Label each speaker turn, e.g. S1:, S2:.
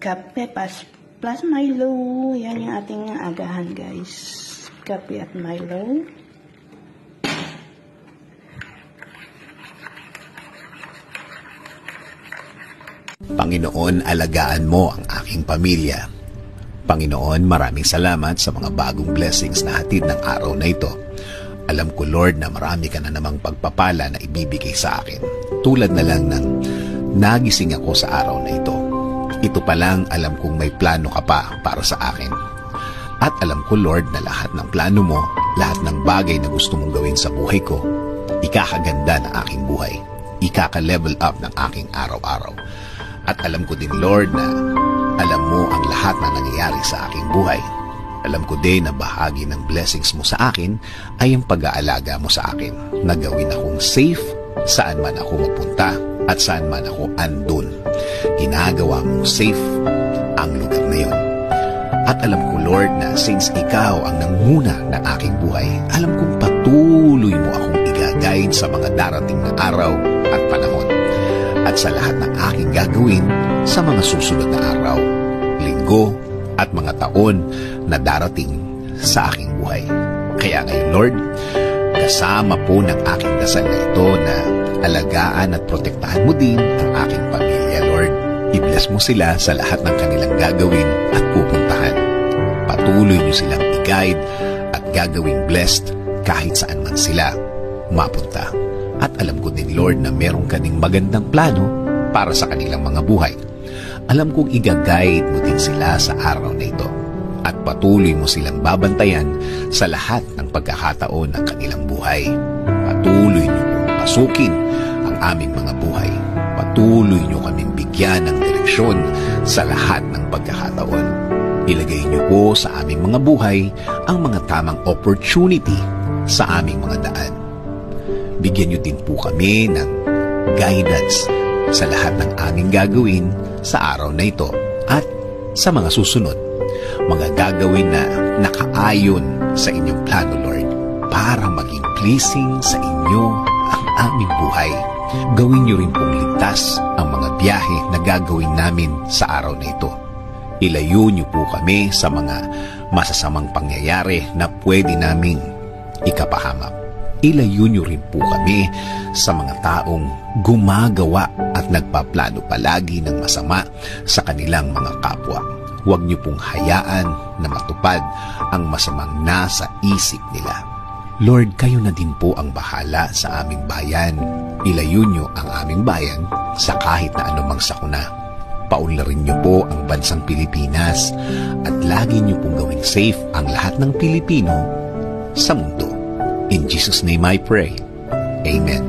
S1: kape plus Milo. Yan yung ating agahan, guys. Kape at Milo.
S2: Panginoon, alagaan mo ang aking pamilya. Panginoon, maraming salamat sa mga bagong blessings na hatid ng araw na ito. Alam ko, Lord, na marami ka na namang pagpapala na ibibigay sa akin. Tulad na lang ng nagising ako sa araw na ito. Ito pa lang, alam kong may plano ka pa para sa akin. At alam ko, Lord, na lahat ng plano mo, lahat ng bagay na gusto mong gawin sa buhay ko, ikakaganda ng aking buhay. Ikaka-level up ng aking araw-araw. At alam ko din, Lord, na alam mo ang lahat na nangyayari sa aking buhay. Alam ko din na bahagi ng blessings mo sa akin ay ang pag-aalaga mo sa akin. Na gawin akong safe saan man ako mapunta at saan man ako andun. Ginagawa mong safe ang lugar na yun. At alam ko, Lord, na since ikaw ang nanguna ng aking buhay, alam kong patuloy mo akong i-guide sa mga darating na araw at panahon. At sa lahat ng aking gagawin sa mga susunod na araw, linggo, at mga taon na darating sa aking buhay. Kaya ngayon, Lord, kasama po ng aking dasal na ito na alagaan at protektahan mo din ang aking pamilya, Lord. I-bless mo sila sa lahat ng kanilang gagawin at pupuntahan. Patuloy niyo silang i-guide at gagawing blessed kahit saan man sila mapunta. At alam ko din, Lord, na meron ka ding magandang plano para sa kanilang mga buhay. Alam kong i-guide mo din sila sa araw na ito. At patuloy mo silang babantayan sa lahat ng pagkakataon ng kanilang buhay. Patuloy niyo pong pasukin ang aming mga buhay. Patuloy niyo kaming bigyan ng direksyon sa lahat ng pagkakataon. Ilagay niyo po sa aming mga buhay ang mga tamang opportunity sa aming mga daan. Bigyan niyo din po kami ng guidance sa lahat ng aming gagawin sa araw na ito at sa mga susunod. Mga gagawin na nakaayon sa inyong plano, Lord, para maging pleasing sa inyo ang aming buhay. Gawin niyo rin pong ligtas ang mga biyahe na gagawin namin sa araw na ito. Ilayo niyo po kami sa mga masasamang pangyayari na pwede naming ikapahamak. Ilayo niyo rin po kami sa mga taong gumagawa at nagpaplano palagi ng masama sa kanilang mga kapwa. Huwag niyo pong hayaan na matupad ang masamang nasa isip nila. Lord, kayo na din po ang bahala sa aming bayan. Ilayo niyo ang aming bayan sa kahit na anumang sakuna. Paunlarin niyo po ang bansang Pilipinas at lagi niyo pong gawing safe ang lahat ng Pilipino sa mundo. In Jesus' name I pray. Amen.